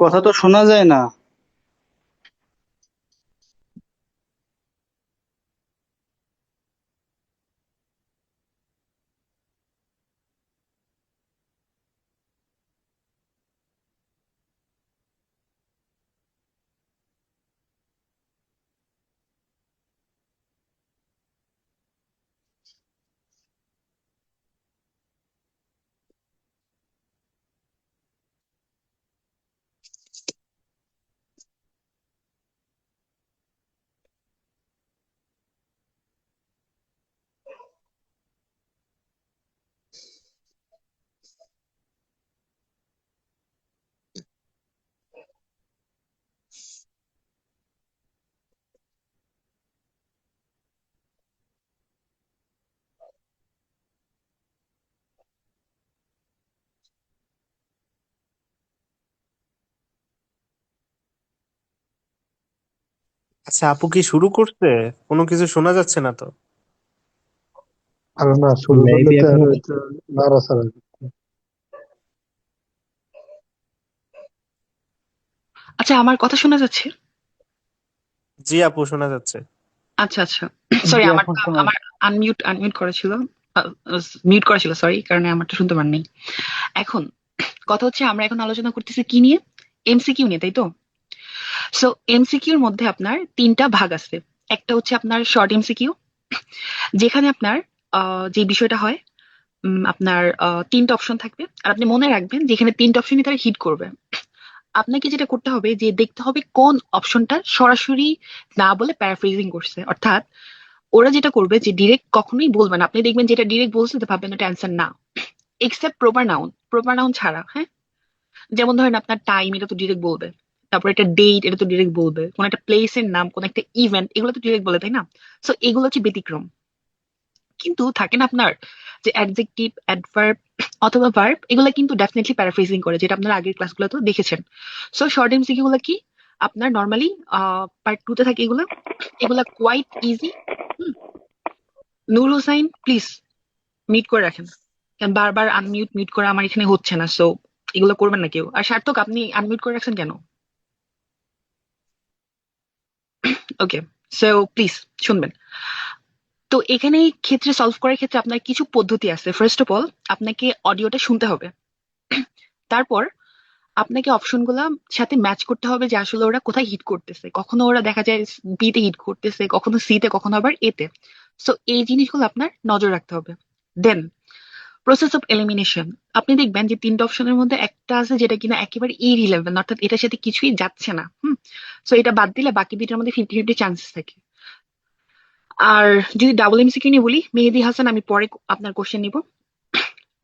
কথা তো শোনা যায় না। আচ্ছা, আপু কি শুরু করছে? কোনো কিছু শোনা যাচ্ছে না তো। আর না, শুরু করলে মেবি তো আর এখনো। হয়তো নাড়াচাড়া। আচ্ছা, আমার কথা শোনা যাচ্ছে? জি আপু, শোনা যাচ্ছে। আচ্ছা আচ্ছা, সরি, জি, আমার এখন শোনা আমার আনমিউট আনমিউট করা ছিল, মিউট করা ছিল, সরি, কারণে আমারটা শুনতে পারিনি। এখন কথা হচ্ছে, আমরা এখন আলোচনা করতেছি কি নিয়ে? এমসিকিউ নিয়ে, তাই তো? সো এমসিকিউর মধ্যে আপনার তিনটা ভাগ আছে। একটা হচ্ছে আপনার শর্ট এমসিকিউ, যেখানে আপনার যে বিষয়টা হয়, আপনার তিনটা অপশন থাকবে, আর আপনি মনে রাখবেন যেখানে তিনটা অপশনই তারা হিট করবে। আপনাকে যেটা করতে হবে যে দেখতে হবে কোন অপশনটা সরাসরি না বলে প্যারাফ্রেজিং করছে, অর্থাৎ ওরা যেটা করবে যে ডিরেক্ট কখনোই বলবে না, আপনি দেখবেন যেটা ডিরেক্ট বলছে তো ভাববেন ওটা অ্যান্সার না, এক্সেপ্ট প্রপার নাউন ছাড়া, হ্যাঁ। যেমন ধরেন আপনার টাইম, এটা তো ডিরেক্ট বলবে। তারপর একটা ডেট, এটা তো ডিরেক্ট বলবে। কোন একটা প্লেসের নাম, কোন একটা ইভেন্ট, এগুলো তো ডিরেক্ট বলে, তাই না? সো এগুলো হচ্ছে ব্যতিক্রম। কিন্তু থাকে না আপনার যে অ্যাডজেক্টিভ, অ্যাডভার্ব অথবা ভার্ব, এগুলো কিন্তু ডেফিনেটলি প্যারাফ্রেজিং করে, যেটা আপনারা আগের ক্লাসগুলোতেও দেখেছেন। সো শর্ট এমসিকিউ গুলো কি আপনার নর্মালি পার্ট টু তে থাকে এগুলা। এগুলা quite easy. Noor Hossain, please mute করে রাখেন, কারণ বারবার আনমিউট মিউট করা আমার এখানে হচ্ছে না। সো এগুলো করবেন না কেউ। আর সার্থক, আপনি আনমিউট করে রাখছেন কেন? ওকে, সো প্লিজ শুনবেন। তো এখানে এই ক্ষেত্রে সলভ করার ক্ষেত্রে আপনার কিছু পদ্ধতি আছে। ফার্স্ট অফ অল, আপনাকে অডিওটা শুনতে হবে। তারপর আপনাকে অপশনগুলা সাথে ম্যাচ করতে হবে যে আসলে ওরা কোথায় হিট করতেছে। কখনো ওরা দেখা যায় বি তে হিট করতেছে, কখনো সি তে, কখনো আবার এ তে। সো এই জিনিসগুলো আপনার নজর রাখতে হবে। দেন প্রসেস অফ এলিমিনেশন। আপনি দেখবেন যে তিনটা অপশনের মধ্যে একটা আছে যেটা কিনা একেবারে ইরিলেভেন্ট, অর্থাৎ এটার সাথে কিছুই যাচ্ছে না। সো এটা বাদ দিলে বাকি দুইটার মধ্যে 50-50 চান্সেস থাকে। আর যদি ডাবল এমসিকিউ নিয়ে বলি, মেহেদি হাসান, আমি পরে আপনার কোশ্চেন নিব।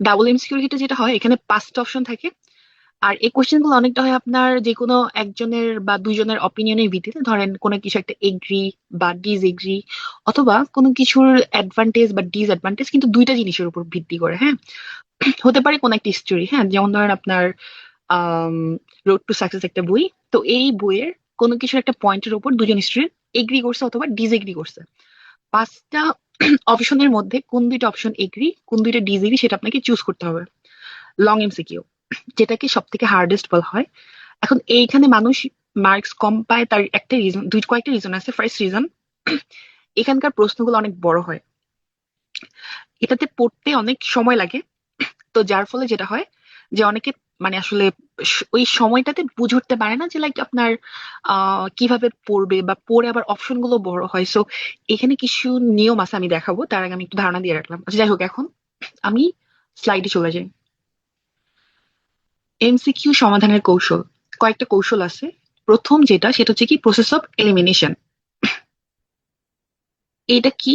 ডাবল এমসিকিউর ক্ষেত্রে যেটা হয়, এখানে পাঁচটা অপশন থাকে। আর এই কোশ্চেন গুলো অনেকটা হয় আপনার যে কোনো একজনের বা দুইজনের অপিনিয়নের ভিত্তিতে, ধরেন কোনো কিছু একটা এগ্রি বা ডিসএগ্রি, অথবা কোনো কিছুর অ্যাডভান্টেজ বা ডিসঅ্যাডভান্টেজ, কিন্তু দুইটা জিনিসের উপর ভিত্তি করে, হ্যাঁ। হতে পারে কোন একটা স্টোরি, হ্যাঁ, যেমন ধরেন আপনার আহ রোড টু সাকসেস একটা বই। তো এই বইয়ের কোনো কিছুর একটা পয়েন্টের উপর দুজন স্টুডেন্ট এগ্রি করছে অথবা ডিসএগ্রি করছে। পাঁচটা অপশনের মধ্যে কোন দুইটা অপশন এগ্রি, কোন দুইটা ডিসএগ্রি, সেটা আপনাকে চুজ করতে হবে। লং এমসিকিউ, যেটাকে সব থেকে হার্ডেস্ট বলা হয়। এখন এইখানে মানুষ মার্কস কম পায়, তার একটা রিজন, কয়েকটা রিজন আছে। ফার্স্ট রিজন, এখানকার প্রশ্নগুলো অনেক বড় হয়, এটাতে পড়তে অনেক সময় লাগে। তো যার ফলে যেটা হয় যে অনেকে মানে আসলে ওই সময়টাতে বুঝে উঠতে পারে না যে লাইক আপনার কিভাবে পড়বে, বা পড়ে আবার অপশন গুলো বড় হয়। সো এখানে কিছু নিয়ম আছে, আমি দেখাবো। তার আগে আমি একটু ধারণা দিয়ে রাখলাম। আচ্ছা, যাই হোক, এখন আমি স্লাইডে চলে যাই। এমসিকিউ সমাধানের কৌশল, কয়েকটা কৌশল আছে। প্রথম যেটা, সেটা হচ্ছে কি প্রসেস অফ এলিমিনেশন। এটা কি?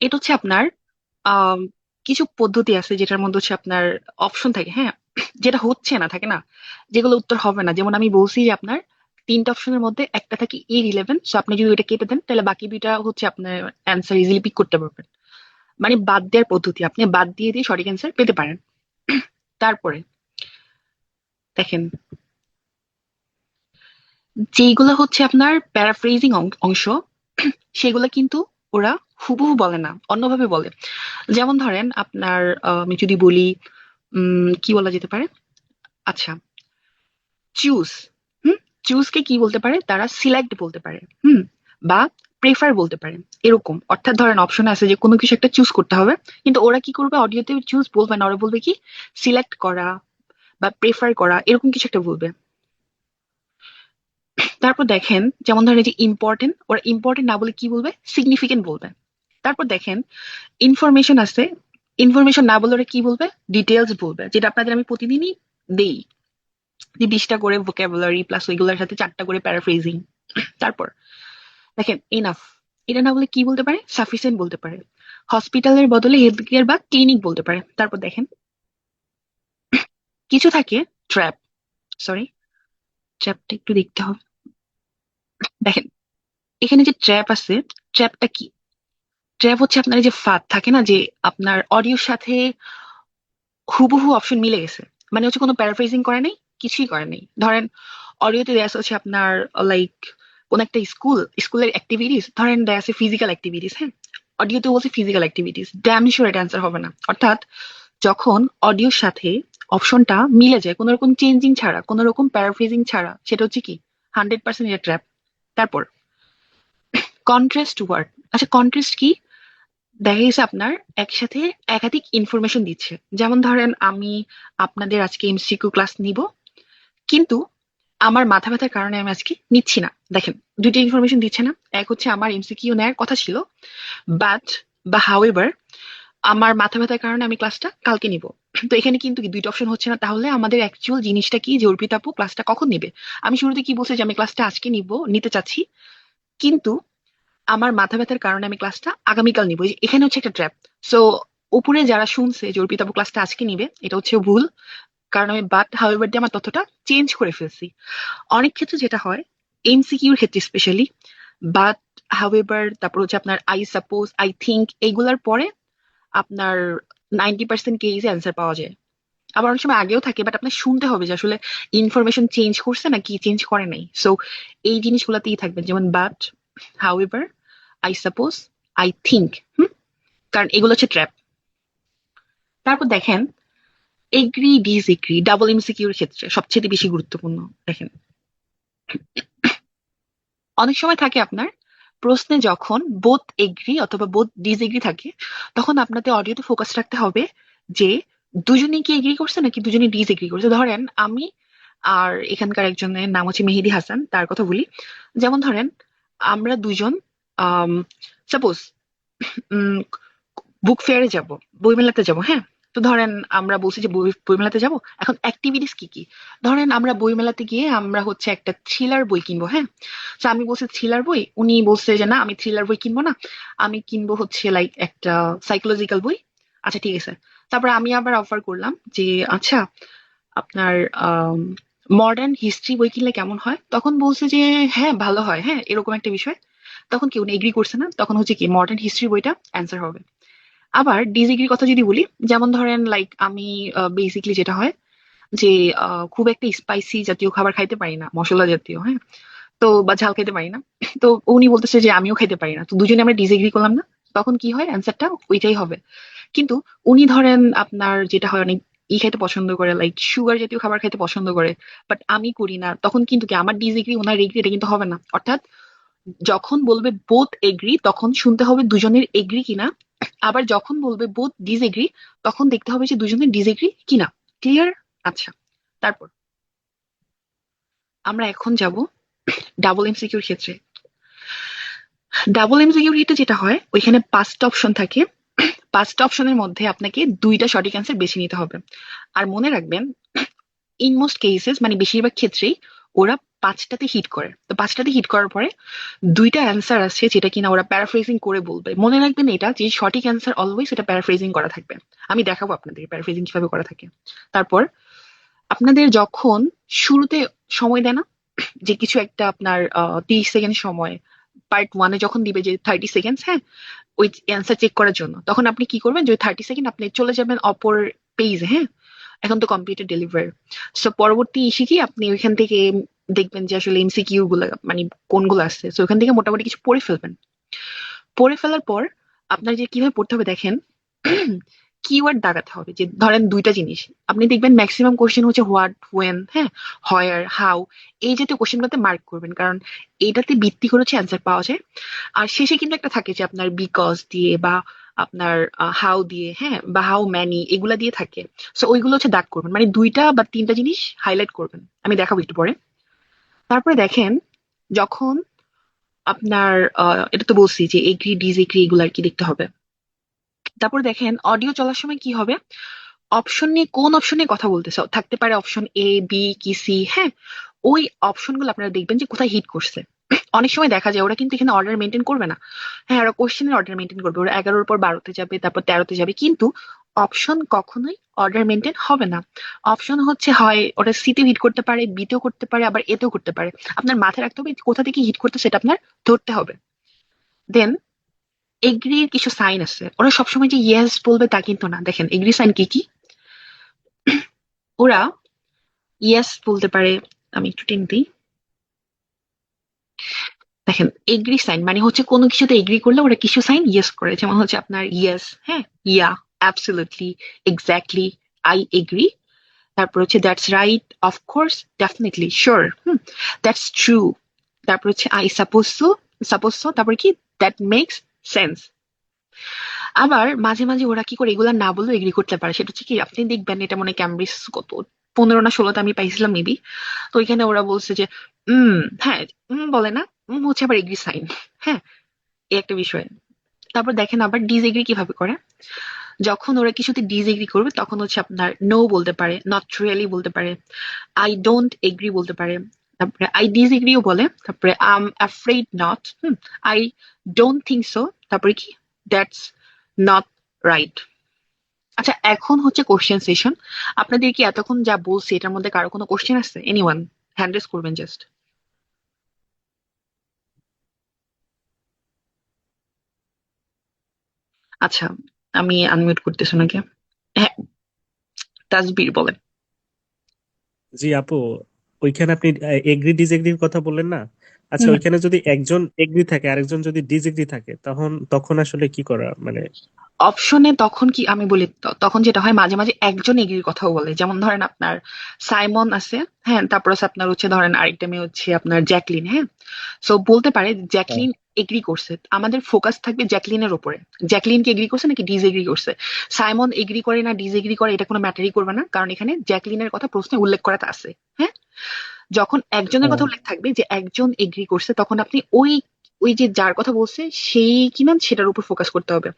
এটা হচ্ছে আপনার আম, কিছু পদ্ধতি আছে যেটার মধ্যে হচ্ছে আপনার অপশন থাকে, হ্যাঁ, যেটা হচ্ছে না, থাকে না, যেগুলো উত্তর হবে না। যেমন আমি বলছি যে আপনার তিনটা অপশনের মধ্যে একটা থাকে ইররিলেভেন্ট, সো আপনি যদি ওইটা কেটে দেন তাহলে বাকি দুইটা হচ্ছে আপনার অ্যান্সার ইজিলি পিক করতে পারবেন। মানে বাদ দেওয়ার পদ্ধতি, আপনি বাদ দিয়ে দিয়ে সঠিক অ্যান্সার পেতে পারেন। তারপরে দেখেন, যেইগুলো হচ্ছে আপনার প্যারাফ্রেজিং অংশ, সেগুলো কিন্তু ওরা হুবহু বলে না, অন্যভাবে বলে। যেমন ধরেন আপনার আমি যদি বলি কি বলা যেতে পারে, আচ্ছা, চুজ। হুম, চুজকে কি বলতে পারে তারা? সিলেক্ট বলতে পারে। বা প্রেফার বলতে পারে, এরকম। অর্থাৎ ধরেন অপশন আছে যে কোনো কিছু একটা চুজ করতে হবে, কিন্তু ওরা কি করবে, অডিওতে চুজ বলবে না, ওরা বলবে কি সিলেক্ট করা বা প্রেফার করা, এরকম কিছু একটা বলবে। তারপর দেখেন, যেমন ধরেন এই যে ইম্পর্টেন্ট, ওরা ইম্পর্টেন্ট না বলে কি বলবে, সিগনিফিকেন্ট বলবে। তারপর দেখেন ইনফরমেশন আছে, ইনফরমেশন না বলে ওরা কি বলবে, ডিটেলস বলবে, যেটা আপনাদের আমি প্রতিদিনই দেই, যে 20টা করে ভোকাবুলারি প্লাস ওইগুলোর সাথে 4টা করে প্যারাফ্রেজিং। তারপর দেখেন এনাফ, এটা না বলে কি বলতে পারে, সাফিসিয়েন্ট বলতে পারে। হসপিটালের বদলে হেলথ কেয়ার বা ক্লিনিক বলতে পারে। তারপর দেখেন কিছু থাকে ট্র্যাপ, সরি, ট্র্যাপটা একটু দেখতে হবে। দেখেন এখানে যে ট্র্যাপ আছে, ট্র্যাপটা কি? ট্র্যাপ হচ্ছে আপনার এই যে ফাঁদ থাকে না, যে আপনার অডিওর সাথে হুবহু অপশন মিলে গেছে, মানে হচ্ছে কোনো প্যারাফ্রেজিং করে নেই, কিছুই করে নেই। ধরেন অডিওতে দেয়া আছে হচ্ছে আপনার লাইক কোন একটা স্কুলের অ্যাক্টিভিটিস, ধরেন দেয়া আছে ফিজিক্যাল অ্যাক্টিভিটিস, হ্যাঁ, অডিওতে বলছে ফিজিক্যাল অ্যাক্টিভিটিস, ড্যাম শিওর এটা অ্যান্সার হবে না। অর্থাৎ যখন অডিওর সাথে অপশনটা মিলে যায় কোনো রকম চেঞ্জিং ছাড়া, কোনো রকম প্যারাফ্রেজিং ছাড়া, সেটা হচ্ছে কি 100% এটা ট্র্যাপ। তারপর কন্ট্রাস্ট ওয়ার্ড। আচ্ছা, কন্ট্রাস্ট কি? দেখা গেছে আপনার একসাথে একাধিক ইনফরমেশন দিচ্ছে। যেমন ধরেন আমি আপনাদের আজকে এমসিকিউ ক্লাস নিব, কিন্তু আমার মাথা ব্যথার কারণে আমি আজকে নিচ্ছি না। দেখেন দুইটা ইনফরমেশন দিচ্ছে না? এক হচ্ছে আমার এমসিকিউ নেওয়ার কথা ছিল, বাট বা হাউএভার আমার মাথা ব্যথার কারণে আমি ক্লাসটা কালকে নিব। তো এখানে কিন্তু কি দুইটা অপশন হচ্ছে না? তাহলে আমাদের অ্যাকচুয়াল জিনিসটা কি, যে অর্পিতা আপু ক্লাসটা কখন নিবে? আমি শুরুতে কি বলছি যে আমি ক্লাসটা আজকে নিতে চাচ্ছি, কিন্তু আমার মাথা ব্যথার কারণে আমি ক্লাসটা আগামীকাল নিবো। এই যে এখানে হচ্ছে একটা ট্র্যাপ। সো উপরে যারা শুনছে যে অর্পিতা আপু ক্লাসটা আজকে নিবে, এটা হচ্ছে ভুল, কারণ আমি বাট হাউএভার দিয়ে আমার তথ্যটা চেঞ্জ করে ফেলছি। অনেক ক্ষেত্রে যেটা হয়, এমসিকিউর ক্ষেত্রে স্পেশালি, বাট হাউএভার, তারপর হচ্ছে আপনার আই সাপোজ, আই থিঙ্ক, এইগুলার পরে আপনার 90% কেসে অ্যান্সার পাওয়া যায়। আবার অনেক সময় আগেও থাকে, বাট আপনার শুনতে হবে যে আসলে ইনফরমেশন চেঞ্জ করছে না কি চেঞ্জ করে নাই। সো এই জিনিসগুলোতেই থাকবেন, যেমন but, however, I suppose, I think. কারণ এগুলো হচ্ছে ট্র্যাপ। তারপর দেখেন এগ্রি ডিসএগ্রি, ডাবল এমসিকিউর ক্ষেত্রে সবচেয়ে বেশি গুরুত্বপূর্ণ। দেখেন অনেক সময় থাকে আপনার প্রশ্নে যখন বোথ এগ্রি অথবা বোথ ডিসএগ্রি থাকে, তখন আপনাদের অডিওতে ফোকাস রাখতে হবে যে দুজনেই কি এগ্রি করছে নাকি দুজনেই ডিসএগ্রি করছে। ধরেন আমি আর এখানকার একজনের নাম হচ্ছে মেহেদি হাসান, তার কথা বলি। যেমন ধরেন আমরা দুজন সাপোজ বুক ফেয়ারে যাব, বইমেলাতে যাব, হ্যাঁ। তো ধরেন আমরা বলছি যে বইমেলাতে যাব, এখন অ্যাক্টিভিটিস কি কি? ধরেন আমরা বইমেলাতে গিয়ে আমরা হচ্ছে একটা থ্রিলার বই কিনবো, হ্যাঁ। তো আমি বলছি থ্রিলার বই, উনি বলছে যে না আমি থ্রিলার বই কিনবো না, আমি কিনবো হচ্ছে লাইক একটা সাইকোলজিক্যাল বই। আচ্ছা ঠিক আছে। তারপর আমি আবার অফার করলাম যে আচ্ছা আপনার মডার্ন হিস্ট্রি বই কিনলে কেমন হয়? তখন বলছে যে হ্যাঁ ভালো হয়, হ্যাঁ এরকম একটা বিষয়। তখন কেউ এগ্রি করছে না, তখন হচ্ছে কি মডার্ন হিস্ট্রি বইটা অ্যান্সার হবে। আবার ডিসএগ্রির কথা যদি বলি, যেমন ধরেন লাইক আমি বেসিকলি যেটা হয় যে খুব একটা স্পাইসি জাতীয় খাবার খাইতে পারি না, মশলা জাতীয়, হ্যাঁ। তো বা ঝাল খেতে পারি না। তো উনি বলতেছে যে আমিও খাইতে পারি না, তো দুজনে আমরা ডিসএগ্রি করলাম না, তখন কি হয় অ্যান্সারটা ওইটাই হবে। কিন্তু উনি ধরেন আপনার যেটা হয় অনেক খাইতে পছন্দ করে, লাইক সুগার জাতীয় খাবার খাইতে পছন্দ করে, বাট আমি করি না, তখন কিন্তু কি আমার ডিসএগ্রি ওনার এগ্রি এটা কিন্তু হবে না। অর্থাৎ যখন বলবে বোথ এগ্রি তখন শুনতে হবে দুজনের এগ্রি কিনা, আবার যখন বলবে বোথ ডিসএগ্রি তখন দেখতে হবে যে দুজনের ডিসএগ্রি কিনা। ক্লিয়ার? আচ্ছা, তারপর আমরা এখন যাব ডাবল এমসিকিউর ক্ষেত্রে। ডাবল এমসিকিউর ক্ষেত্রে যেটা হয়, ওইখানে 5টা অপশন থাকে, 5টা অপশনের মধ্যে আপনাকে 2টা সঠিক অ্যান্সার বেছে নিতে হবে। আর মনে রাখবেন ইন মোস্ট কেসেস, মানে বেশিরভাগ ক্ষেত্রেই ওরা 5টাতে হিট করে। তো 5টাতে হিট করার পরে 2টা অ্যান্সার আছে যেটা কিনা ওরা প্যারাফ্রেজিং করে বলবে। মনে রাখবেন এটা, যে সঠিক অ্যান্সার অলওয়েজ এটা প্যারাফ্রেজিং করা থাকবে। আমি দেখাবো আপনাদের প্যারাফ্রেজিং কিভাবে করা থাকে। তারপর আপনাদের যখন শুরুতে সময় দেয় না, যে কিছু একটা আপনার 30 সেকেন্ড সময় পার্ট ওয়ানে যখন দিবে যে 30 সেকেন্ড, হ্যাঁ, ওই অ্যান্সার চেক করার জন্য, তখন আপনি কি করবেন যে 30 সেকেন্ড আপনি চলে যাবেন অপর পেজে, হ্যাঁ। এখন তো কম্পিউটার ডেলিভার, সো পরবর্তী ইসে কি আপনি ওইখান থেকে দেখবেন যে আসলে এমসিকিউ গুলা মানে কোনগুলো আসছে, সো ওখান থেকে মোটামুটি কিছু পড়ে ফেলবেন। পড়ে ফেলার পর আপনার যে কিভাবে পড়তে হবে দেখেন, কিওয়ার্ড দাগাতে হবে, যে ধরেন দুইটা জিনিস আপনি দেখবেন ম্যাক্সিমাম কোশ্চেন হচ্ছে হোয়াট, ওয়েন, হ্যাঁ, হয়ার, হাউ, এই জাতীয় কোশ্চেনগুলোতে মার্ক করবেন, কারণ এইটাতে ভিত্তি করে হচ্ছে অ্যান্সার পাওয়া যায়। আর শেষে কিন্তু একটা থাকে যে আপনার বিকজ দিয়ে বা আপনার হাউ দিয়ে, হ্যাঁ, বা হাউ ম্যানি, এগুলা দিয়ে থাকে। সো ওইগুলো হচ্ছে দাগ করবেন, মানে দুইটা বা তিনটা জিনিস হাইলাইট করবেন, আমি দেখাবো একটু পরে। তারপরে দেখেন, যখন আপনার এটা তো বলছি যে এগ্রি ডিসএগ্রি এগুলো আর কি দেখতে হবে। তারপর দেখেন অডিও চলার সময় কি হবে, অপশন নিয়ে কোন অপশন নিয়ে কথা বলতেছে, থাকতে পারে অপশন এ, বি, কি, সি, হ্যাঁ, ওই অপশনগুলো আপনারা দেখবেন যে কোথায় হিট করছে। অনেক সময় দেখা যায় ওরা কিন্তু এখানে অর্ডার মেনটেন করবে না, হ্যাঁ, ওরা কোশ্চেনের অর্ডার মেনটেন করবে, ওরা 11-র পর 12-তে যাবে, তারপর 13-তে যাবে, কিন্তু অপশন কখনোই অর্ডার মেনটেন হবে না। অপশন হচ্ছে হয় ওটা সিতেও হিট করতে পারে, বিতেও করতে পারে, আবার এতেও করতে পারে। আপনার মাথায় রাখতে হবে কোথা থেকে হিট করতে, সেটা আপনার ধরতে হবে। দেন এগ্রির কিছু সাইন আছে, ওরা সবসময় যে ইয়েস বলবে তা কিন্তু না। দেখেন এগ্রি সাইন কি কি, ওরা ইয়েস বলতে পারে, আমি একটু টেন দিই। দেখেন এগ্রি সাইন মানে হচ্ছে কোনো কিছুতে এগ্রি করলে ওরা কিছু সাইন ইয়েস করে, যেমন হচ্ছে আপনার ইয়েস, হ্যাঁ, ইয়া, অ্যাবসলিউটলি, এক্স্যাক্টলি, আই এগ্রি। তারপর হচ্ছে that's right, of course, definitely, sure, that's true. তারপর হচ্ছে I suppose so, suppose so, তারপর কি, দ্যাট মেক্স সেন্স। আবার মাঝে মাঝে ওরা কি করে এগুলা না বলেও এগ্রি করতে পারে, সেটা হচ্ছে কি, আপনি দেখবেন এটা মনে হয় ক্যামব্রিজ কত 15 না 16তে আমি পাইছিলাম মেবি। তো ওইখানে ওরা বলছে যে হ্যাঁ, বলে না, হচ্ছে আবার এগ্রি সাইন, হ্যাঁ, এই একটা বিষয়। তারপর দেখেন আবার ডিসএগ্রি কিভাবে করে, যখন ওরা কিছুতে ডিসএগ্রি করবে তখন হচ্ছে আপনার নো বলতে পারে, নট রিয়েলি বলতে পারে, আই ডোন্ট এগ্রি বলতে পারে, তারপরে আই ডিসএগ্রিও বলে, তারপরে I am afraid not, I don't think so, তারপরে কি, দ্যাটস নট রাইট। আচ্ছা, এখন হচ্ছে কোশ্চেন সেশন। আপনাদের কি এতক্ষণ যা বলছি এটার মধ্যে কারো কোনো কোশ্চেন আছে? এনিওয়ান হ্যান্ড রেজ করবেন জাস্ট। আচ্ছা, আমি আনমিউট করতেছি নাকি? হ্যাঁ, তাজবীর বলেন। জি আপু, ওইখানে আপনি এগ্রি ডিসএগ্রির কথা বললেন না? আচ্ছা, হুম, ওইখানে যদি একজন এগ্রি থাকে আরেকজন যদি ডিসএগ্রি থাকে, তখন তখন আসলে কি করা মানে? অপশনে তখন কি আমি বলি, তখন যেটা হয় মাঝে মাঝে একজন এগ্রির কথাও বলে, যেমন ধরেন আপনার সাইমন আছে, হ্যাঁ, তারপর আছে আপনার হচ্ছে ধরেন আরেকটা মেয়ে হচ্ছে আপনার জ্যাকলিন, হ্যাঁ। সো বলতে পারে হ্যাঁ। জ্যাকলিন এগ্রি করছে, আমাদের ফোকাস থাকবে জ্যাকলিনের উপরে, জ্যাকলিন কি এগ্রি করছে নাকি ডিস এগ্রি করছে। সাইমন এগ্রি করে না ডিস এগ্রি করে এটা কোনো ম্যাটারই করবে না, কারণ এখানে জ্যাকলিনের কথা প্রশ্নে উল্লেখ করা আছে, হ্যাঁ। যখন একজনের হ্যাঁ। কথা উল্লেখ থাকবে যে একজন এগ্রি করছে, তখন আপনি ওই ওই যে যার কথা বলছে সেই কিনা সেটার উপর ফোকাস করতে হবে।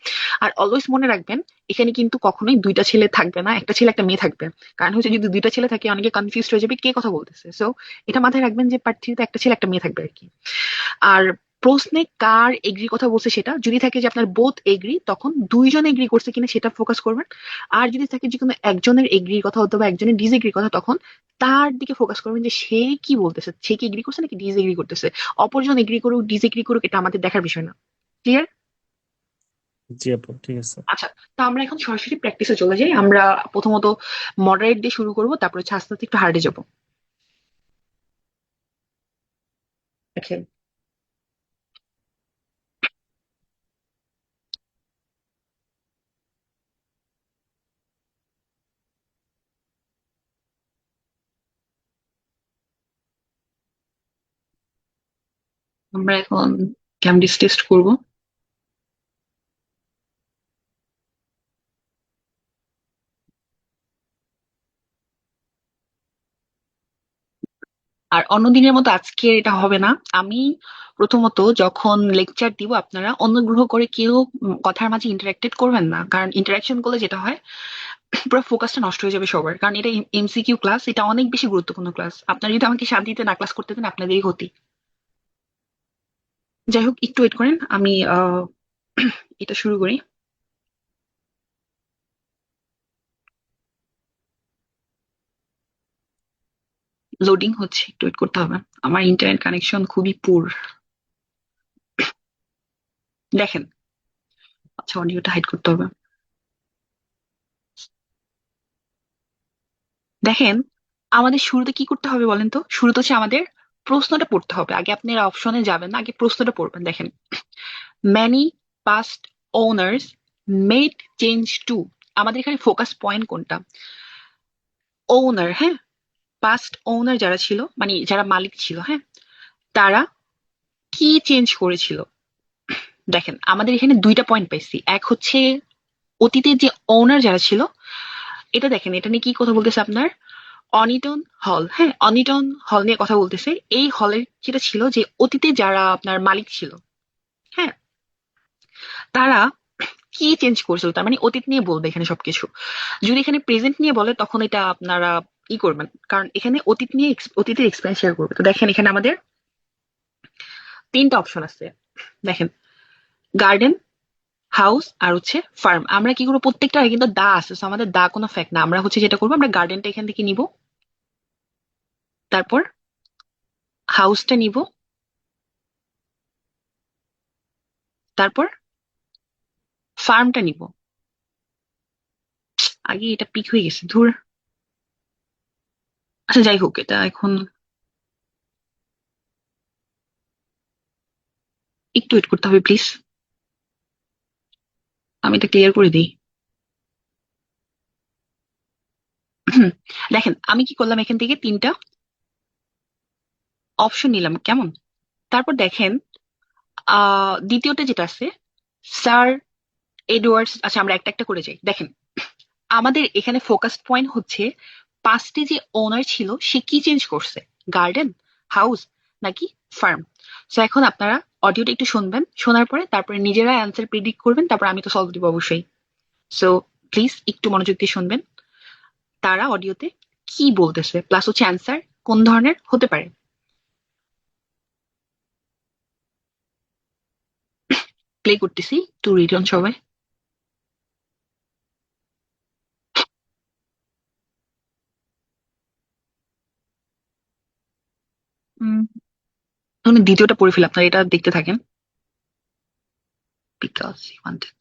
আর অলওয়েজ মনে রাখবেন, এখানে কিন্তু কখনোই দুইটা ছেলে থাকবে না, একটা ছেলে একটা মেয়ে থাকবে। কারণ হচ্ছে যদি দুইটা ছেলে থাকে অনেকে কনফিউজ হয়ে যাবে কে কথা বলতেছে। সো এটা মাথায় রাখবেন যে পার্ট থ্রিতে একটা ছেলে একটা মেয়ে থাকবে আর কি। আর প্রশ্নে কার এগ্রি কথা বলছে, সেটা যদি থাকে যে আপনার বোথ এগ্রি, তখন দুইজন এগ্রি করছে কিনা সেটা ফোকাস করবেন। আর যদি থাকে যে কোনো একজনের এগ্রির কথা হতো বা একজনের ডিসএগ্রির কথা, তখন তার দিকে ফোকাস করবেন যে সে কি বলতেছে, সে কি এগ্রি করছে নাকি ডিসএগ্রি করতেছে। অপরজন এগ্রি করুক ডিসএগ্রি করুক এটা আমাদের দেখার বিষয় না। ক্লিয়ার? জি আপু, ঠিক আছে। আচ্ছা, তো আমরা এখন সরাসরি প্র্যাকটিসে চলে যাই। আমরা প্রথমত মডারেট দিয়ে শুরু করব, তারপর হচ্ছে আস্তে আস্তে একটু হার্ডে যাবো। ওকে, আমরা এখন ক্যামডিস টেস্ট করব। আর অন্য দিনের মতো আজকে এটা হবে না। আমি প্রথমত যখন লেকচার দিব আপনারা অনুগ্রহ করে কেউ কথার মাঝে ইন্টারাক্টেড করবেন না, কারণ ইন্টারাকশন করলে যেটা হয় পুরো ফোকাসটা নষ্ট হয়ে যাবে সবার, কারণ এটা এমসিকিউ ক্লাস, এটা অনেক বেশি গুরুত্বপূর্ণ ক্লাস। আপনারা যদি আমাকে শান্তিতে না ক্লাস করতে দেন আপনাদেরই ক্ষতি। যাই হোক, একটু ওয়েট করেন, আমি এটা শুরু করি। লোডিং হচ্ছে, একটু ওয়েট করতে হবে, আমার ইন্টারনেট কানেকশন খুবই পুর। দেখেন, আচ্ছা, অডিওটা হাইড করতে হবে। দেখেন, আমাদের শুরুতে কি করতে হবে বলেন তো? শুরুতে হচ্ছে আমাদের প্রশ্নটা পড়তে হবে। আগে আপনারা অপশনে যাবেন না, আগে প্রশ্নটা পড়বেন। দেখেন, many past owners made change to, আমাদের এখানে ফোকাস পয়েন্ট কোনটা? ওনার, হ্যাঁ, পাস্ট ওনার যারা ছিল মানে যারা মালিক ছিল, হ্যাঁ, তারা কি চেঞ্জ করেছিল? দেখেন আমাদের এখানে দুইটা পয়েন্ট পাইছি। এক হচ্ছে অতীতের যে ওনার যারা ছিল, এটা দেখেন এটা নিয়ে কি কথা বলতেছে আপনার অনিটন হল, হ্যাঁ, অনিটন হল নিয়ে কথা বলতেছে। এই হলের যেটা ছিল যে অতীতে যারা আপনার মালিক ছিল, হ্যাঁ, তারা কি চেঞ্জ করেছিল, তার মানে অতীত নিয়ে বলবে এখানে সবকিছু। যদি এখানে প্রেজেন্ট নিয়ে বলে তখন এটা আপনারা ই করবেন, কারণ এখানে অতীত নিয়ে অতীতের এক্সপিরিয়েন্স শেয়ার করবে। তো দেখেন এখানে আমাদের তিনটা অপশন আছে। দেখেন গার্ডেন, হাউস আর হচ্ছে ফার্ম। আমরা কি করবো, প্রত্যেকটা কিন্তু দা আছে, so আমাদের দা কোনো ফ্যাক্ট না। আমরা হচ্ছে যেটা করবো, আমরা গার্ডেনটা এখান থেকে নিব, তারপর হাউসটা নিব, তারপর ফার্মটা নিব। আগে এটা পিক হয়ে গেছে, ধুর। আচ্ছা যাই হোক, এটা এখন একটু ওয়েট করতে হবে প্লিজ, আমি এটা ক্লিয়ার করে দিই। দেখেন আমি কি করলাম, এখান থেকে তিনটা অপশন নিলাম, কেমন? তারপর দেখেন দ্বিতীয়টা যেটা আছে স্যার এডওয়ার্ডস। আচ্ছা আমরা একটা একটা করে যাই। দেখেন আমাদের এখানে ফোকাস পয়েন্ট হচ্ছে পাঁচটি যে ওনার ছিল সে কি চেঞ্জ করছে, গার্ডেন, হাউস নাকি ফার্ম। সো এখন আপনারা অডিওটা একটু শুনবেন, শোনার পরে তারপরে নিজেরা অ্যান্সার প্রেডিক্ট করবেন, তারপর আমি তো সলভ দিব অবশ্যই। সো প্লিজ একটু মনোযোগ দিয়ে শুনবেন তারা অডিওতে কি বলতেছে, প্লাস হচ্ছে অ্যান্সার কোন ধরনের হতে পারে। প্লে করতেছি, টু রিড অন সবাই। তাহলে দ্বিতীয়টা পড়ে ফেলে আপনারা এটা দেখতে থাকেন, বিকজ ইউ ওয়ান্টেড।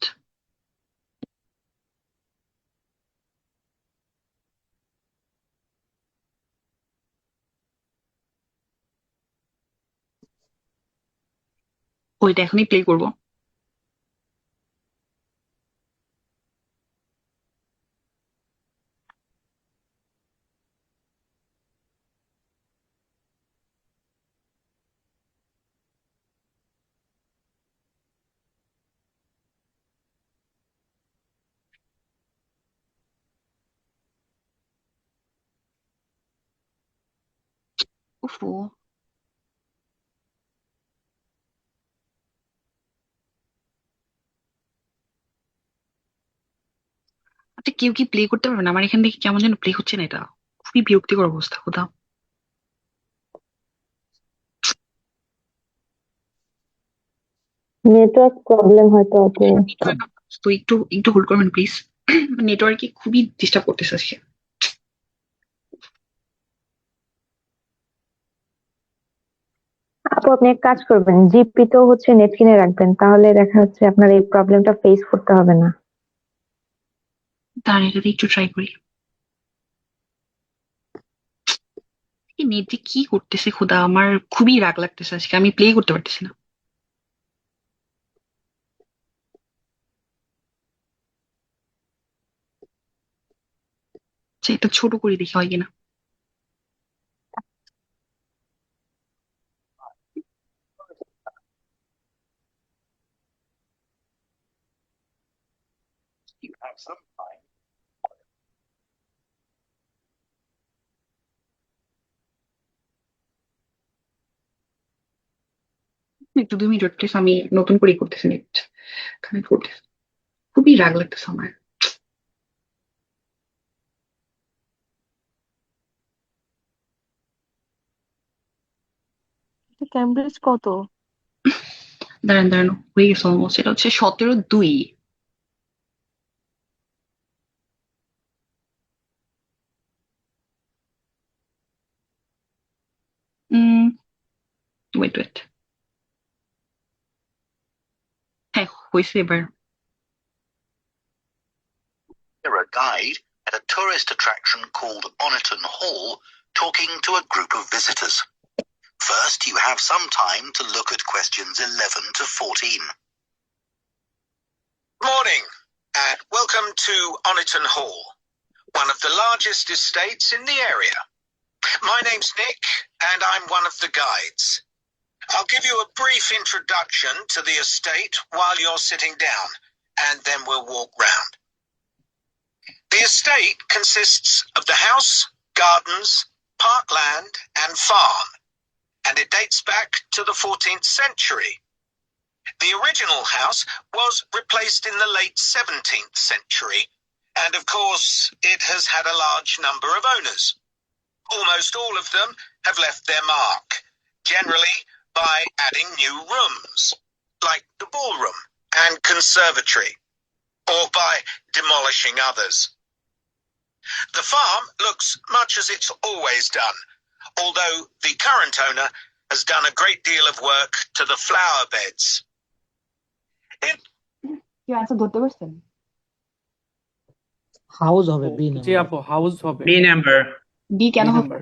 ওইটা এখনই প্লে করবো। উফু, আচ্ছা কেউ কি প্লে করতে পারবেন? আমার এখান থেকে কেমন যেন প্লে হচ্ছে না, এটা খুবই বিরক্তিকর অবস্থা কোথাও। নেটওয়ার্ক প্রবলেম হয়তো আপু। তো একটু একটু হোল্ড করবেন প্লিজ, নেটওয়ার্কে খুবই ডিস্টার্ব করতেছে আজকে। আপু আপনি এক কাজ করবেন, জিপি তো হচ্ছে নেট কিনে রাখবেন, তাহলে দেখা যাচ্ছে আপনার এই প্রবলেমটা ফেস করতে হবে না। দাঁড়ান এটাতে একটু ট্রাই করি। নেট যে কি করতেছে খোদা, আমার খুবই রাগ লাগতেছে আজকে, আমি প্লে করতে পারতেছি না। আচ্ছা এটা ছোট করে দেখি হয় কিনা। একটু 2 মিনিট প্লিজ, আমি নতুন করে করতেছি, নেট কানেক্ট করতেছি। খুবই রাগ লাগতেছে আমার। ক্যামব্রিজ কত? দাঁড়ান দাঁড়ানো, হয়ে গেছে অলমোস্ট। এটা হচ্ছে 17-2। ওয়েট ওয়েট, হ্যাঁ হয়েছে এবার। A guide at a tourist attraction called Oniton Hall talking to a group of visitors. First, you have some time to look at questions 11 to 14. Morning, and welcome to Oniton Hall, one of the largest estates in the area. My name's Nick, and I'm one of the guides. I'll give you a brief introduction to the estate while you're sitting down, and then we'll walk round. The estate consists of the house, gardens, parkland, and farm, and it dates back to the 14th century. The original house was replaced in the late 17th century, and of course, it has had a large number of owners. Almost all of them have left their mark, generally by adding new rooms, like the ballroom and conservatory, or by demolishing others. The farm looks much as it's always done, although the current owner has done a great deal of work to the flower beds. কি answer ধরতে পারছেন? House হবে B G number আপু house হবে B number D কেন B হবে? Number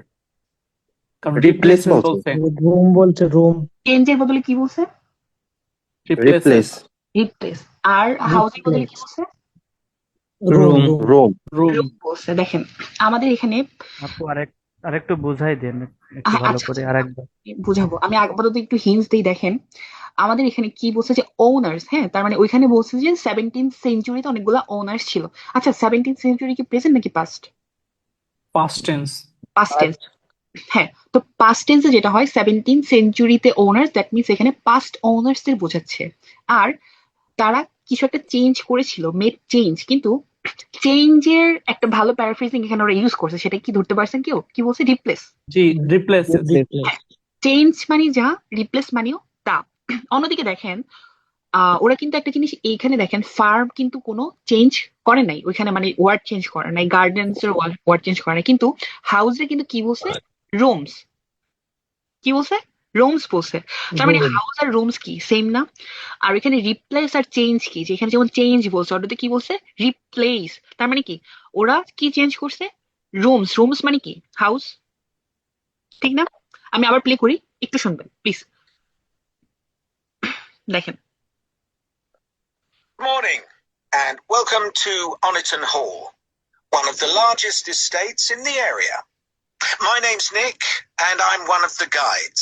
কারণ replace replacement বলছে বলছে রুম বলছে রুম চেঞ্জের বদলে কি বলছে? Replace replace. আর হাউসের বদলে কি বলছে? রুম রুম রুম রুম বলছে। দেখেন আমাদের এখানে আপু আরেকটু বুঝাই দেন একটু ভালো আচ্ছা করে আচ্ছা, আরেকবার। বুঝাবো। আমি আপাতত একটু হিন্টস দিই। দেখেন আমাদের এখানে কি বলছে যে ওনার্স, হ্যাঁ, তার মানে ওইখানে বলছে যে 17th সেঞ্চুরিতে অনেকগুলা ওনার্স ছিল। আচ্ছা 17th সেঞ্চুরি কি প্রেজেন্ট নাকি past? Past tense past tense. হ্যাঁ, তো পাস্ট টেন্সে যেটা হয় 17th সেঞ্চুরিতে ওনার্স, দ্যাট মিনস এখানে পাস্ট ওনার্স দের বোঝাচ্ছে। আর তারা কিছু একটা চেঞ্জ করেছিল, মেড চেঞ্জ, কিন্তু চেঞ্জের একটা ভালো প্যারাফ্রেজিং এখানে ওরা ইউজ করছে। সেটা কি ধরতে পারছেন কেউ? কি বলছে? রিপ্লেস। জি রিপ্লেসেস রিপ্লেস চেঞ্জ মানে যা, রিপ্লেস মানেও তা। অন্যদিকে দেখেন ওরা কিন্তু একটা জিনিস এইখানে দেখেন, ফার্ম কিন্তু কোনো চেঞ্জ করে নাই ওইখানে, মানে ওয়ার্ড চেঞ্জ করে নাই, গার্ডেন্স এর ওয়ার্ড চেঞ্জ করে নাই, কিন্তু হাউসে কিন্তু কি বলছে? রুমস। কি বলছে? রুমস বলছে। তার মানে হাউস আর রুমস কি সেম না? আর এখানে রিপ্লেস আর চেঞ্জ কি, যে এখানে যেমন চেঞ্জ বলছে ওটাতে কি বলছে? রিপ্লেস। তার মানে কি ওরা কি চেঞ্জ করছে? রুমস। রুমস মানে কি? হাউস, ঠিক না? আমি আবার প্লে করি, একটু শুনবেন প্লিজ। দেখেন Morning, and welcome to Oniton Hall, one of the largest estates in the area. My name's Nick, and I'm one of the guides.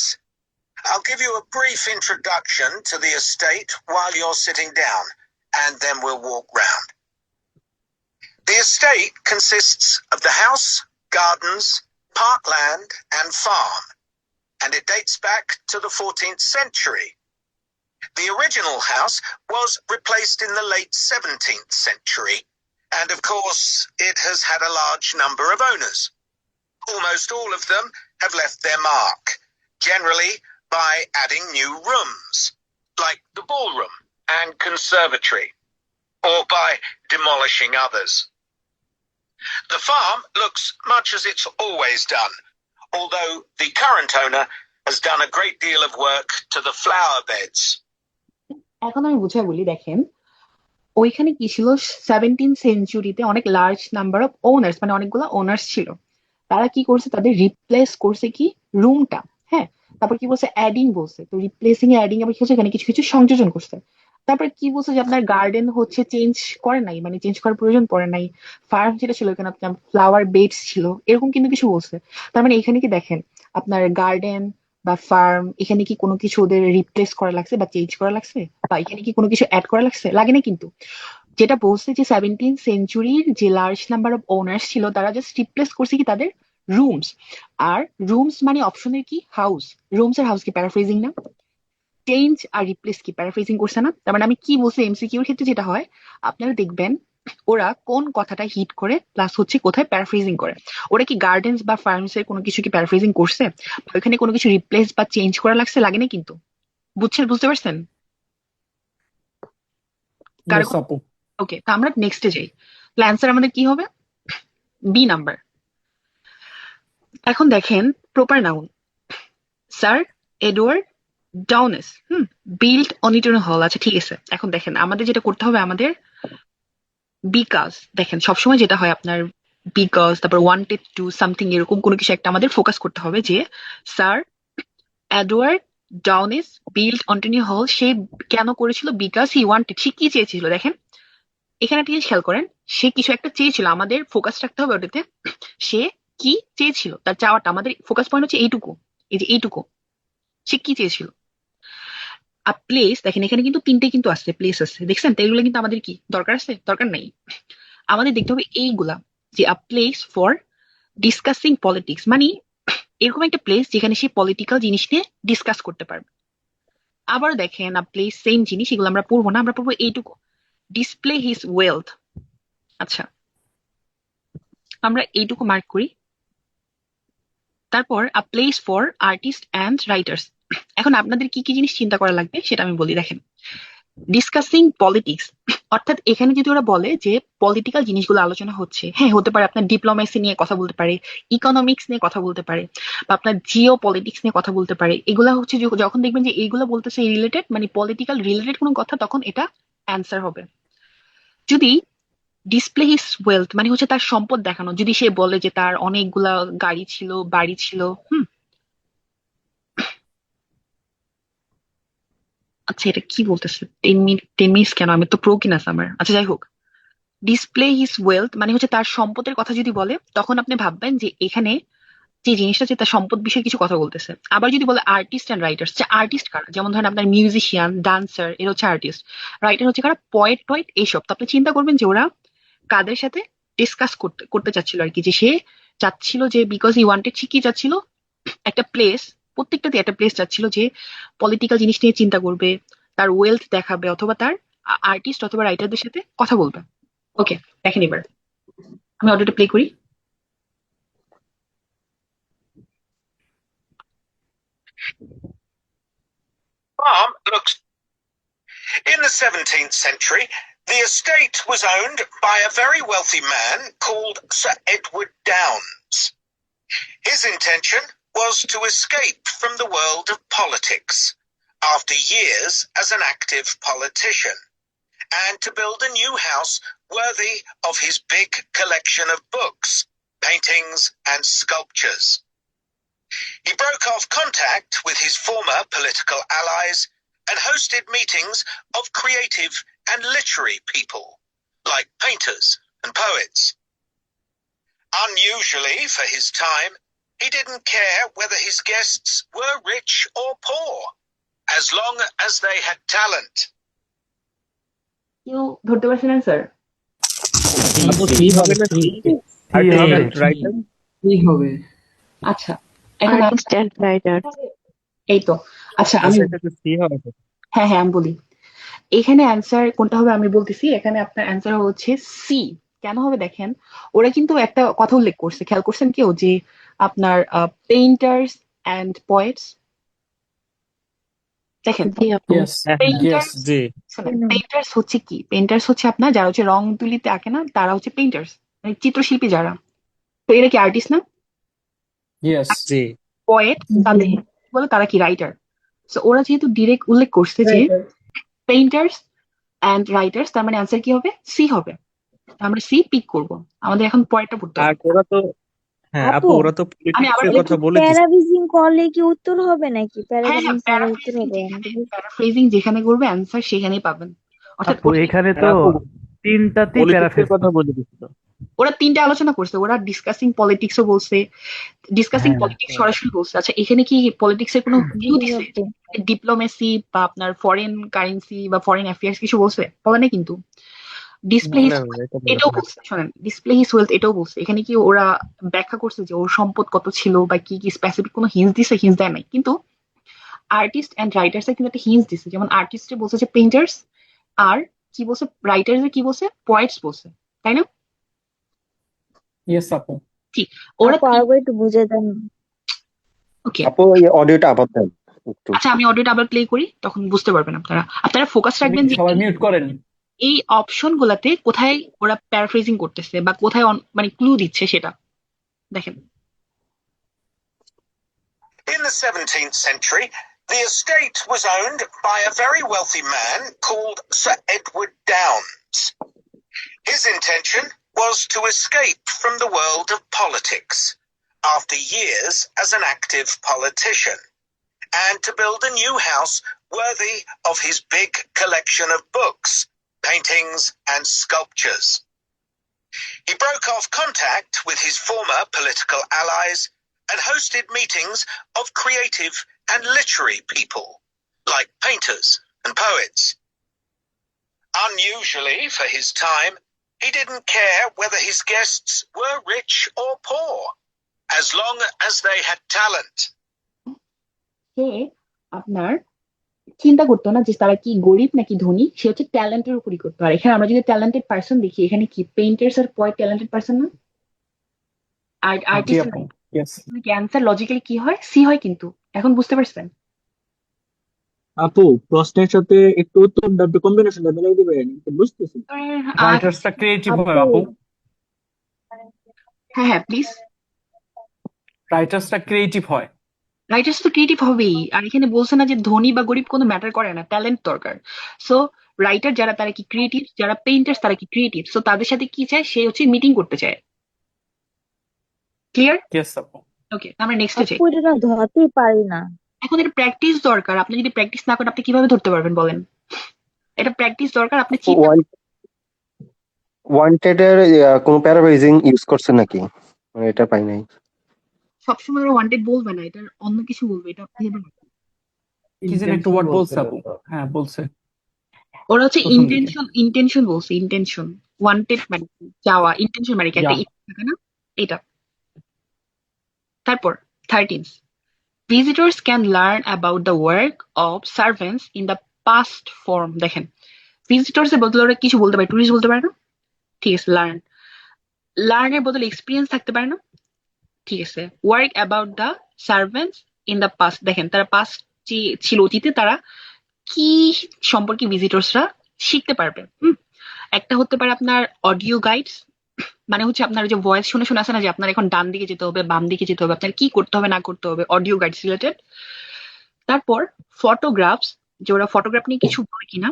I'll give you a brief introduction to the estate while you're sitting down, and then we'll walk round. The estate consists of the house, gardens, parkland, and farm, and it dates back to the 14th century. The original house was replaced in the late 17th century, and of course, it has had a large number of owners. Almost all of them have left their mark, generally by adding new rooms, like the ballroom and conservatory, or by demolishing others. The farm looks much as it's always done, although the current owner has done a great deal of work to the flower beds. এখন আমি বুঝাই বলি। দেখেন ওইখানে কি ছিল, 17th সেঞ্চুরিতে অনেক large number of owners, মানে অনেকগুলো ওনার্স ছিল। তারা কি করছে? তাদের রিপ্লেস করছে কি রুমটা, হ্যাঁ। তারপর কি বলছে? অ্যাডিং বলছে। তো রিপ্লেসিং অ্যাডিং আবার কি হচ্ছে? এখানে কিছু কিছু সংযোজন করছে। তারপর কি বলছে? যে আপনার গার্ডেন হচ্ছে চেঞ্জ করে নাই, মানে চেঞ্জ করার প্রয়োজন পড়ে নাই। ফার্ম যেটা ছিল এখানে আপনার ফ্লাওয়ার বেডস ছিল, এরকম কিন্তু কিছু বলছে। তার মানে এখানে কি দেখেন আপনার গার্ডেন বা ফার্ম, এখানে কি কোনো কিছু ওদের রিপ্লেস করা লাগছে বা চেঞ্জ করা লাগছে, বা এখানে কি কোনো কিছু অ্যাড করা লাগছে? লাগে না কিন্তু। যেটা বলছে যে 17th সেঞ্চুরির যে লার্জ নাম্বার অফ ওনার্স ছিল, তারা জাস্ট রিপ্লেস করছে কি তাদের রুমস। আর রুমস মানে অপশনের কি? হাউস। রুমস আর হাউস কি প্যারাফ্রেজিং না? চেঞ্জ আর রিপ্লেস কি প্যারাফ্রেজিং করছে না? তার মানে আমি কি বলছি, এমসিকিউর ক্ষেত্রে যেটা হয় আপনারা দেখবেন ওরা কোন কথাটা হিট করে প্লাস হচ্ছে কোথায় প্যারাফ্রেজিং করে। ওরা কি গার্ডেন্স বা ফার্মস এর কোনো কিছু কি প্যারাফ্রেজিং করছে? ওখানে কোনো কিছু রিপ্লেস বা চেঞ্জ করা লাগছে? লাগে না কিন্তু। বুঝতে পারছেন? Yes, আপু ওকে, তো আমরা নেক্সটে যাই। অ্যান্সার আমাদের কি হবে? B number. এখন দেখেন proper noun, sir Edward Downes build অনিটন হল। আচ্ছা ঠিক আছে, এখন দেখেন আমাদের যেটা করতে হবে, আমাদের বিকজ, দেখেন সবসময় যেটা হয় আপনার বিকজ, তারপর ওয়ান্টেড টু সামথিং, এরকম কোনো কিছু একটা আমাদের ফোকাস করতে হবে। যে স্যার এডওয়ার্ড ডাউনেস বিল্ড অন্টনি হল, সে কেন করেছিল? বিকজ হি ওয়ান্টেড, সে কি চেয়েছিল? দেখেন এখানে আপনি জিনিস খেয়াল করেন, সে কিছু একটা চেয়েছিল, আমাদের ফোকাস রাখতে হবে ওটাতে। সে কি চেয়েছিল, তার চাওয়াটা, আমাদের ফোকাস পয়েন্ট হচ্ছে এইটুকু, এই যে এইটুকু, সে কি চেয়েছিল। আর প্লেস দেখেন, এখানে কিন্তু তিনটে কিন্তু আছে, প্লেস আছে, দেখছেন তো? এগুলো কিন্তু আমাদের কি দরকার আছে? দরকার নাই। আমাদের দেখতে হবে এইগুলা, যে আ প্লেস ফর ডিসকাসিং পলিটিক্স, মানে এরকম একটা প্লেস যেখানে সে পলিটিক্যাল জিনিস নিয়ে ডিসকাস করতে পারবে। আবার দেখেন আ প্লেস, সেম জিনিস, এগুলো আমরা পড়বো না, আমরা পড়বো এইটুকু, ডিসপ্লে হিজ ওয়েলথ। আচ্ছা, আমরা এইটুকু মার্ক করি। তারপর a place for artist and writers. এখন আপনাদের কি কি জিনিস চিন্তা করা লাগবে সেটা আমি বলি। দেখেন, ডিসকাসিং পলিটিক্স, অর্থাৎ এখানে যদি ওরা বলে যে পলিটিক্যাল জিনিসগুলো আলোচনা হচ্ছে, হ্যাঁ হতে পারে আপনার ডিপ্লোমেসি নিয়ে কথা বলতে পারে, ইকোনমিক্স নিয়ে কথা বলতে পারে, বা আপনার জিও পলিটিক্স নিয়ে কথা বলতে পারে। এগুলা হচ্ছে যখন দেখবেন যে এইগুলো বলতেছে রিলেটেড, মানে পলিটিক্যাল রিলেটেড কোনো কথা, তখন এটা অ্যান্সার হবে। যদি ডিসপ্লে হিজ ওয়েলথ মানে হচ্ছে তার সম্পদ দেখানো, যদি সে বলে যে তার অনেকগুলা গাড়ি ছিল, বাড়ি ছিল, আচ্ছা এটা কি বলতেছে, 10 মিনিট কেন, আমি তো প্রো কিনা আমার, আচ্ছা যাই হোক। ডিসপ্লে হিজ ওয়েলথ মানে হচ্ছে তার সম্পদের কথা যদি বলে, তখন আপনি ভাববেন যে এখানে যে জিনিসটা, যে তার সম্পদ বিষয়ে কিছু কথা বলতেছে। আবার যদি বলে আর্টিস্ট অ্যান্ড রাইটার্স, যে আর্টিস্ট কারা, যেমন ধরেন আপনার মিউজিশিয়ান, ডান্সার, এরা হচ্ছে আর্টিস্ট। রাইটার হচ্ছে কারা, পয়েট টয়েট এইসব। তো আপনি চিন্তা করবেন যে ওরা কাদের সাথে ডিসকাস করতে করতে চাচ্ছিল আর কি, যে সে চাচ্ছিল যে বিকজ ই ওয়ান্টেড, সে কি চাচ্ছিল, একটা প্লেস, প্রত্যেকটাতে একটা প্লেস চাচ্ছিল যে পলিটিক্যাল জিনিস নিয়ে চিন্তা করবে, তার ওয়েলথ দেখাবে, অথবা তার আর্টিস্ট অথবা রাইটারদের সাথে কথা বলবে। ওকে, দেখেন এবার আমি অডিওটা প্লে করি। Farm looks. In the 17th century, the estate was owned by a very wealthy man called Sir Edward Downes. His intention was to escape from the world of politics after years as an active politician, and to build a new house worthy of his big collection of books, paintings, and sculptures. He broke off contact with his former political allies and hosted meetings of creative and literary people, like painters and poets. Unusually for his time, he didn't care whether his guests were rich or poor, as long as they had talent. কেউ ধরতে পারছেন sir? আপু কি হবে না কি? কি হবে? আচ্ছা, এখন আর্টিস্ট অ্যান্ড রাইটার। এই তো, আচ্ছা আমি, হ্যাঁ হ্যাঁ আমি বলি, এখানে অ্যান্সার কোনটা হবে আমি বলতেছি। এখানে আপনার অ্যান্সার হচ্ছে সি। কেন হবে দেখেন, ওরা কিন্তু একটা কথা উল্লেখ করছে, খেয়াল করছেন কেউ, যে আপনার পেইন্টার্স অ্যান্ড পোয়েটস। দেখেন Yes. পেইন্টার্স, জি পেইন্টার্স হচ্ছে কি, পেইন্টার্স হচ্ছে আপনার যারা হচ্ছে রং তুলিতে আঁকে না, তারা হচ্ছে পেইন্টার্স, মানে চিত্রশিল্পী যারা। তো এরা কি আর্টিস্ট না? Yes. জি পোয়েট তাদের বলে তারা কি রাইটার। সো ওরা যেহেতু ডিরেক্ট উল্লেখ করছে যে পেইন্টার্স অ্যান্ড রাইটার্স, তার মানে অ্যান্সার কি হবে, সি হবে। আমরা সি পিক করব। আমাদের এখন পয়েন্টটা পড়তে আর হবে। ওরা তো, হ্যাঁ আপু ওরা তো আমি আবার পলিটিক্সের কথা বলে দিচ্ছে। প্যারাফ্রেজিং করলে কি উত্তর হবে নাকি? হ্যাঁ হ্যাঁ, প্যারাফ্রেজিং ছাড়া উত্তর হবে না। প্যারাফ্রেজিং যেখানে করবে অ্যান্সার সেখানেই পাবেন। অর্থাৎ আপু এখানে তো তিনটাতেই পলিটিক্সের প্যারাফ্রেজ কথা বলে দিচ্ছিল। ওরা তিনটা আলোচনা করছে, ওরা ডিসকাসিং পলিটিক্সও বলছে, ডিসকাসিং পলিটিক্স সরাসরি বলছে। আচ্ছা এখানে কি পলিটিক্স এর কোনো ভিউ দিছে? ডিপ্লোমেসি বা আপনার ফরেন কারেন্সি বা ফরেন অ্যাফেয়ার্স কিছু বলছে? বলে না কিন্তু। ডিসপ্লে হিজ, এটাও বলছে, শোনেন, ডিসপ্লে হিজ ওয়েলথ এটাও বলছে। এখানে কি ওরা ব্যাখ্যা করছে যে ওর সম্পদ কত ছিল বা কি কি স্পেসিফিক কোনো হিন্স দিছে? হিন্স দেয় নাই। কিন্তু আর্টিস্ট অ্যান্ড রাইটার্স এর কিন্তু একটা হিন্স দিছে। যেমন আর্টিস্টে বলছে যে পেইন্টার্স, আর কি বলছে রাইটার্স কি বলছে, পোয়েটস বলছে, তাই না? Yes, আপু। ঠিক, ওরা আপু আরেকবার একটু বুঝে দেন। ওকে, আপু এই অডিওটা আবার দেন একটু। আচ্ছা আমি অডিওটা আবার প্লে করি, তখন বুঝতে পারবেন আপনারা। আপনারা ফোকাস রাখবেন যে সবাই মিউট করেন। এই অপশন গুলাতে কোথায় ওরা প্যারাফ্রেজিং করতেছে বা কোথায় মানে ক্লু দিচ্ছে সেটা দেখেন। In the 17th century, the estate was owned by a very wealthy man called Sir Edward Downes. His intention was to escape from the world of politics after years as an active politician, and to build a new house worthy of his big collection of books, paintings, and sculptures. He broke off contact with his former political allies and hosted meetings of creative and literary people, like painters and poets. Unusually for his time, he didn't care whether his guests were rich or poor, as long as they had talent. সে আপনার চিন্তা করতো না যে তারা কি গরিব নাকি ধনী, সে হচ্ছে ট্যালেন্টের উপরই করতো। আর এখানে আমরা যদি ট্যালেন্টেড পার্সন দেখি, এখানে কি পেইন্টার্স আর পয়েট ট্যালেন্টেড পার্সন না? আর জি আর্টিস্ট আপু ইয়েস অ্যান্সার লজিক্যালি কি হয়? সি হয়। কিন্তু এখন বুঝতে পারছেন? আপু প্রশ্নের সাথে একটু উত্তরটা একটু কম্বিনেশনটা মিলাই দিবেন, একটু বুঝতেছি। রাইটার্সটা ক্রিয়েটিভ হয় আপু, হ্যাঁ হ্যাঁ প্লিজ। রাইটার্সটা ক্রিয়েটিভ হয়। রাইটার্স তো ক্রিয়েটিভ হবেই। আর এখানে বলছে না যে ধনী বা গরিব কোনো ম্যাটার করে না, ট্যালেন্ট দরকার। সো রাইটার যারা তারা কি ক্রিয়েটিভ, যারা পেইন্টার্স তারা কি ক্রিয়েটিভ। সো তাদের সাথে কি চায়? সে হচ্ছে মিটিং করতে চায়। ক্লিয়ার? ইয়েস আপু। ওকে, আমরা নেক্সটে চাই। আপু এটা না ধরতেই পারি না। এখন এটা প্র্যাকটিস দরকার। আপনি যদি প্র্যাকটিস না করেন আপনি কিভাবে ধরতে পারবেন বলেন? এটা প্র্যাকটিস দরকার। আপনি চিন্তা ওয়ান্টেড এর কোনো প্যারাফ্রেজিং ইউজ করছেন নাকি? মানে এটা পাই নাই। সবসময় ওরা ওয়ান্টেড বলবে না, এটা অন্য কিছু বলবে। এটা ভেবে না। কি যেন একটা ওয়ার্ড বলছে আপু, হ্যাঁ বলছে ওরা হচ্ছে প্রথম দিকে। ইন্টেনশন বলছে। ইন্টেনশন, ওয়ান্টেড মানে কি? চাওয়া। ইন্টেনশন মানে কি? একটা Yeah. ইচ্ছা থাকে না, এটা। তারপর 13 visitors can learn about the work of servants in the past form। দেখেন, ভিজিটর্স এর বদলে ওরা কিছু বলতে পারে, টুরিস্ট বলতে পারে না? ঠিক আছে, লার্ন। লার্ন এর বদলে এক্সপিরিয়েন্স থাকতে পারে না? ঠিক আছে, work about the servants in the past. দেখেন, তারা পাস্ট যে ছিল, অতীতে তারা কি সম্পর্কে ভিজিটর্সরা শিখতে পারবে। একটা হতে পারে আপনার অডিও গাইডস, মানে হচ্ছে আপনার যে ভয়েস শুনে শুনে আসে না যে আপনার এখন ডান দিকে যেতে হবে, বাম দিকে যেতে হবে, আপনার কি করতে হবে না করতে হবে, অডিও গাইডস রিলেটেড। তারপর ফটোগ্রাফস, যে ওরা ফটোগ্রাফ নিয়ে কিছু বলে কিনা।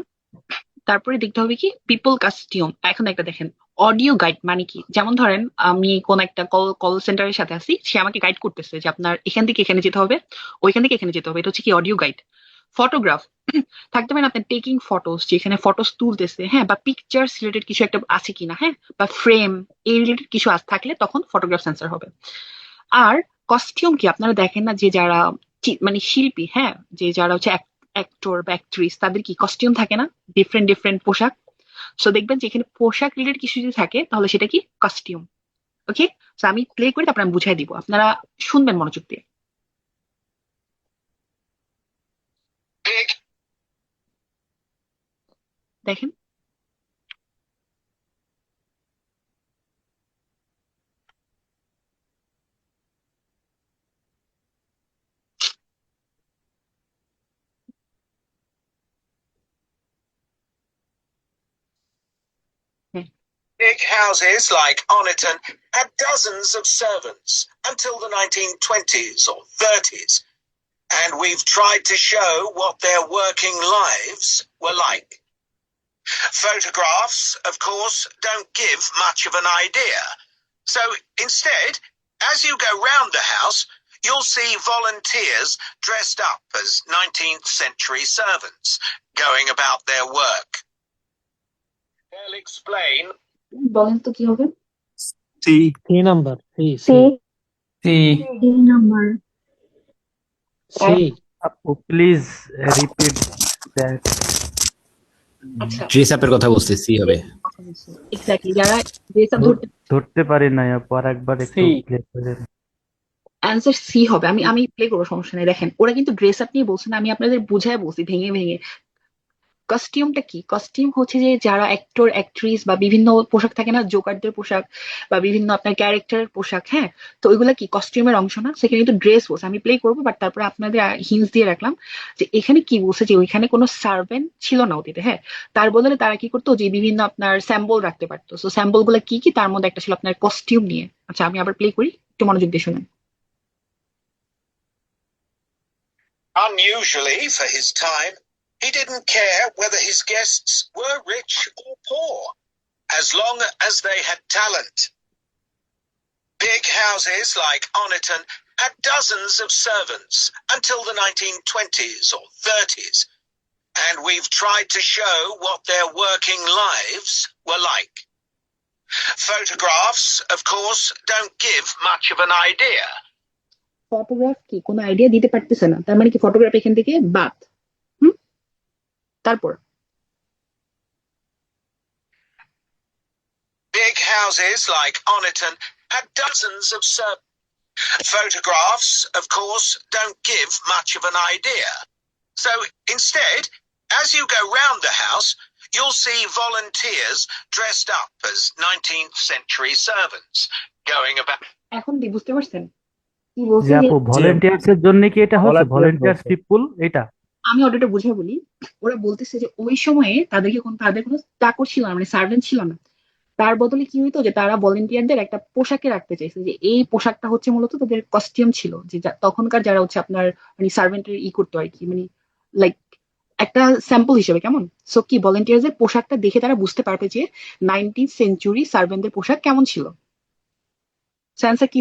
তারপরে দেখতে হবে কি পিপল কাস্টিউম। এখন একটা দেখেন, অডিও গাইড মানে কি? যেমন ধরেন আমি কোন একটা কল সেন্টারের সাথে আছি, সে আমাকে গাইড করতেছে যে আপনার এখান থেকে এখানে যেতে হবে, ওইখান থেকে এখানে যেতে হবে। এটা হচ্ছে কি অডিও গাইড। ফটোগ্রাফ থাকতে পারেন আপনার টেকিং ফটোস, যেখানে ফটোস তুলতেছে, হ্যাঁ, বা পিকচার্স রিলেটেড কিছু একটা আছে কিনা, হ্যাঁ, বা ফ্রেম এই রিলেটেড কিছু থাকলে তখন ফটোগ্রাফ সেন্সার হবে। আর কস্টিউম কি? আপনারা দেখেন না যে যারা মানে শিল্পী, হ্যাঁ, যে যারা হচ্ছে অ্যাক্টর বা অ্যাক্ট্রেস, তাদের কি কস্টিউম থাকে না, ডিফারেন্ট ডিফারেন্ট পোশাক। সো দেখবেন যে এখানে পোশাক রিলেটেড কিছু যদি থাকে তাহলে সেটা কি কস্টিউম। ওকে, সো আমি প্লে করে তারপর আমি বুঝাই দিব, আপনারা শুনবেন মনোযোগ দিয়ে। Big দেখেন, big houses like Oniton had dozens of servants until the 1920s or 30s, and we've tried to show what their working lives were like. Photographs, of course, don't give much of an idea. So instead, as you go round the house, you'll see volunteers dressed up as 19th century servants going about their work. They'll explain. বলেন তো কি হবে? C C number, C C C number. C. আপু please repeat that. আচ্ছা, dress আপের কথা বলছি, C হবে। এক্স্যাক্টলি, যারা ড্রেস আপ ধরতে পারি না আপু, আরেকবার একটু সি প্লে করেন। অ্যান্সার সি হবে। আমি প্লে করবো, সমস্যা নেই। দেখেন, ওরা কিন্তু ড্রেস আপ নিয়ে বলছে না, আমি আপনাদের বুঝায় বলছি ভেঙে ভেঙে। কস্টিউমটা কি? কস্টিউম হচ্ছে যে যারা অ্যাক্টর অ্যাক্ট্রেস বা বিভিন্ন পোশাক থাকে না, জোকারদের পোশাক বা বিভিন্ন আপনার ক্যারেক্টারের পোশাক, হ্যাঁ, তো ওইগুলা কি কস্টিউমের অংশ না? সেখানে কিন্তু ড্রেস বলছে। আমি প্লে করবো, বাট তারপরে আপনাদের হিন্টস দিয়ে রাখলাম যে এখানে কি বলছে যে ওইখানে কোনো সার্ভেন্ট ছিল না অতীতে, হ্যাঁ। তার বদলে তারা কি করতো, যে বিভিন্ন আপনার স্যাম্বল রাখতে পারতো। সো স্যাম্বল গুলা কি কি? তার মধ্যে একটা ছিল আপনার কস্টিউম নিয়ে। আচ্ছা, আমি আবার প্লে করি, একটু মনোযোগ দিয়ে শুনুন। Unusually for his time, he didn't care whether his guests were rich or poor, as long as they had talent. Big houses like Oniton had dozens of servants until the 1920s or 30s, and we've tried to show what their working lives were like. Photographs, of course, don't give much of an idea. Photograph কি কোনো idea দিতে পারতেছে না, তার মানে কি photograph এখান থেকে বাদ। তারপর Big houses like Oniton had dozens of servants. Photographs, of course, don't give much of an idea. So instead, as you go round the house, you'll see volunteers dressed up as 19th century servants going about. এখন কি বুঝতে পারছেন কি জি বলছে? আপু, volunteers এর জন্য কি এটা হচ্ছে? Volunteer ভলেন্টিয়ার্স বলছে। পিপল এটা? আমি অর্ডারটা বুঝে বলি। ওরা বলতেছে যে ওই সময়ে তাদের কোনো চাকর ছিল না, মানে সার্ভেন্ট ছিল না। তার বদলে কি হইতো যে তারা ভলেন্টিয়ারদের একটা পোশাকে রাখতে চাইছে, যে এই পোশাকটা হচ্ছে মূলত তাদের কস্টিউম ছিল, যে তখনকার যারা হচ্ছে আপনার মানে সার্ভেন্টের করতো আর কি, মানে লাইক একটা স্যাম্পল হিসেবে কেমন। সো কি ভলেন্টিয়ারদের পোশাকটা দেখে তারা বুঝতে পারবে যে 19th সেঞ্চুরি সার্ভেন্টদের পোশাক কেমন ছিল। সেন্সার কি